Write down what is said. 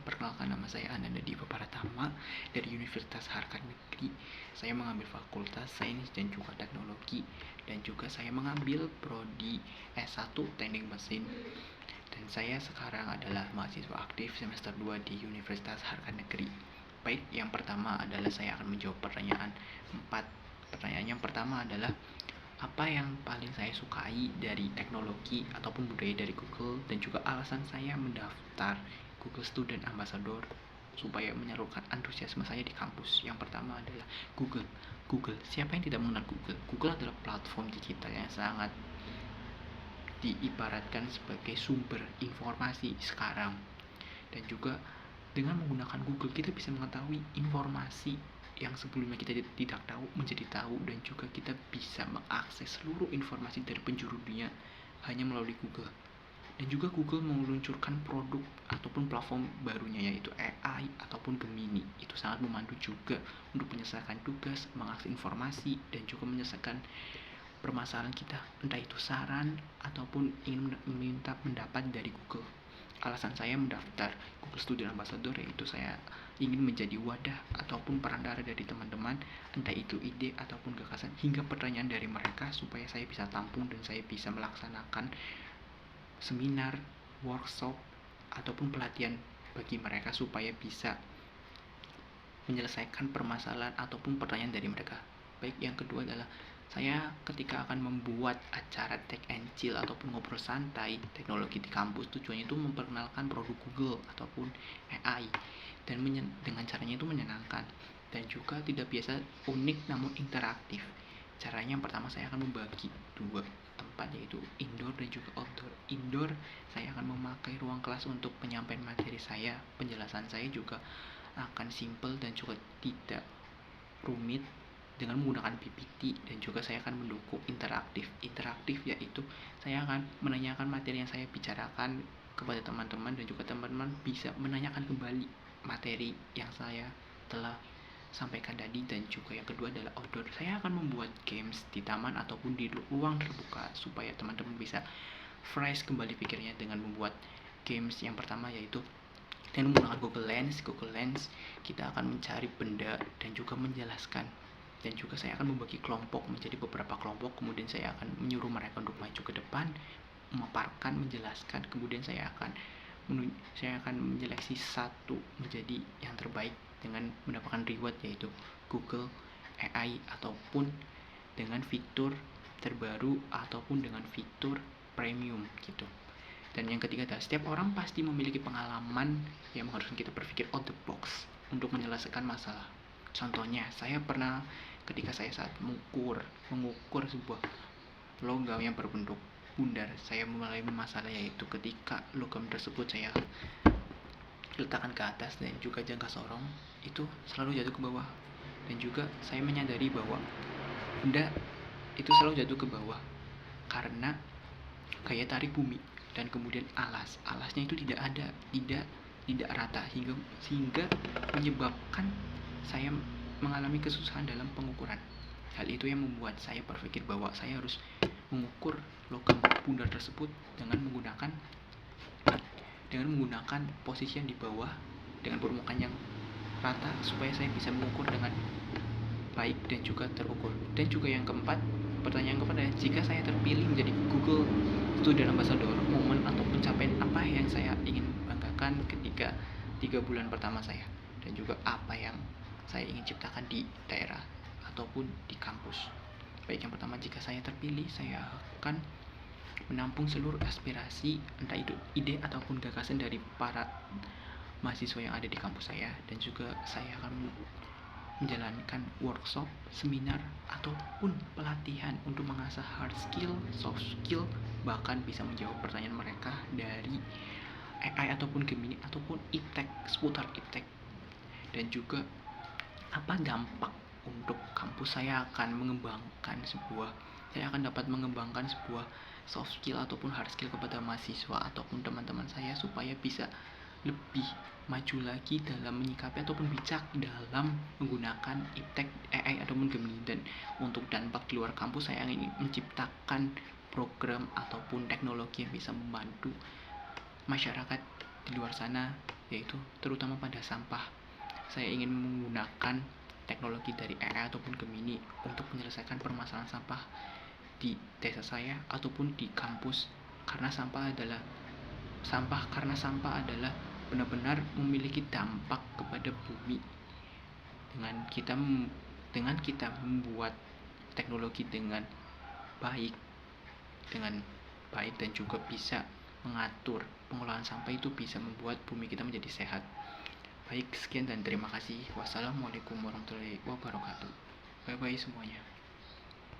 Perkenalkan, nama saya Ananda Dipa Pratama dari Universitas Harkat Negeri. Saya mengambil Fakultas Sains dan juga Teknologi, dan juga saya mengambil prodi S1 Teknik Mesin. Dan saya sekarang adalah mahasiswa aktif semester 2 di Universitas Harkat Negeri. Baik, yang pertama adalah saya akan menjawab pertanyaan 4. Pertanyaan yang pertama adalah, apa yang paling saya sukai dari teknologi ataupun budaya dari Google, dan juga alasan saya mendaftar Google Student Ambassador supaya menyalurkan antusiasme saya di kampus. Yang pertama adalah Google. Siapa yang tidak mengenal Google? Google adalah platform digital yang sangat diibaratkan sebagai sumber informasi sekarang. Dan juga dengan menggunakan Google kita bisa mengetahui informasi yang sebelumnya kita tidak tahu menjadi tahu, dan juga kita bisa mengakses seluruh informasi dari penjuru dunia hanya melalui Google. Dan juga Google meluncurkan produk ataupun platform barunya, yaitu AI ataupun Gemini. Itu sangat membantu juga untuk menyelesaikan tugas, mengakses informasi, dan juga menyelesaikan permasalahan kita, entah itu saran ataupun ingin meminta pendapat dari Google. Alasan saya mendaftar Google Student Ambassador yaitu saya ingin menjadi wadah ataupun perantara dari teman-teman, entah itu ide ataupun gagasan hingga pertanyaan dari mereka, supaya saya bisa tampung dan saya bisa melaksanakan seminar, workshop, ataupun pelatihan bagi mereka supaya bisa menyelesaikan permasalahan ataupun pertanyaan dari mereka. Baik, yang kedua adalah saya ketika akan membuat acara tech and chill ataupun ngobrol santai teknologi di kampus, tujuannya itu memperkenalkan produk Google ataupun AI, dan dengan caranya itu menyenangkan dan juga tidak biasa, unik namun interaktif. Caranya yang pertama, saya akan membagi dua tempat, yaitu indoor dan juga outdoor. Indoor, saya akan memakai ruang kelas untuk penyampaian materi saya. Penjelasan saya juga akan simple dan juga tidak rumit dengan menggunakan PPT, dan juga saya akan mendukung interaktif. Interaktif yaitu saya akan menanyakan materi yang saya bicarakan kepada teman-teman, dan juga teman-teman bisa menanyakan kembali materi yang saya telah sampaikan tadi. Dan juga yang kedua adalah outdoor. Saya akan membuat games di taman ataupun di ruang terbuka supaya teman-teman bisa fresh kembali pikirnya dengan membuat games. Yang pertama yaitu dengan menggunakan Google Lens kita akan mencari benda dan juga menjelaskan. Dan juga saya akan membagi kelompok menjadi beberapa kelompok, kemudian saya akan menyuruh mereka untuk maju ke depan, memaparkan, menjelaskan, kemudian saya akan menyeleksi satu menjadi yang terbaik dengan mendapatkan reward, yaitu Google AI ataupun dengan fitur terbaru ataupun dengan fitur premium gitu. Dan yang ketiga adalah setiap orang pasti memiliki pengalaman yang mengharuskan kita berpikir out the box untuk menyelesaikan masalah. Contohnya, saya pernah ketika saya saat mengukur sebuah logam yang berbentuk bundar, saya mengalami masalah, yaitu ketika logam tersebut saya letakkan ke atas dan juga jangka sorong itu selalu jatuh ke bawah. Dan juga saya menyadari bahwa benda itu selalu jatuh ke bawah karena gaya tarik bumi, dan kemudian alasnya itu tidak rata, sehingga menyebabkan saya mengalami kesusahan dalam pengukuran. Hal itu yang membuat saya berpikir bahwa saya harus mengukur logam bundar tersebut dengan menggunakan posisi yang di bawah dengan permukaan yang rata, supaya saya bisa mengukur dengan baik dan juga terukur. Dan juga yang keempat, pertanyaan kepada, jika saya terpilih menjadi Google Student Ambassador, momen atau pencapaian apa yang saya ingin banggakan ketika 3 bulan pertama saya, dan juga apa yang saya ingin ciptakan di daerah ataupun di kampus. Baik, yang pertama, jika saya terpilih, saya akan menampung seluruh aspirasi, entah itu ide ataupun gagasan dari para mahasiswa yang ada di kampus saya, dan juga saya akan menjalankan workshop, seminar, ataupun pelatihan untuk mengasah hard skill, soft skill, bahkan bisa menjawab pertanyaan mereka dari AI ataupun Gemini ataupun iptek, seputar iptek. Dan juga apa dampak untuk kampus, saya akan dapat mengembangkan sebuah soft skill ataupun hard skill kepada mahasiswa ataupun teman-teman saya, supaya bisa lebih maju lagi dalam menyikapi ataupun bijak dalam menggunakan iptek, AI ataupun Gemini. Dan untuk dampak di luar kampus, saya ingin menciptakan program ataupun teknologi yang bisa membantu masyarakat di luar sana, yaitu terutama pada sampah. Saya ingin menggunakan teknologi dari AI ataupun Gemini untuk menyelesaikan permasalahan sampah di desa saya ataupun di kampus, karena sampah adalah benar-benar memiliki dampak kepada bumi. Dengan kita membuat teknologi dengan baik dan juga bisa mengatur pengelolaan sampah, itu bisa membuat bumi kita menjadi sehat. Baik, sekian dan terima kasih. Wassalamualaikum warahmatullahi wabarakatuh. Bye bye semuanya.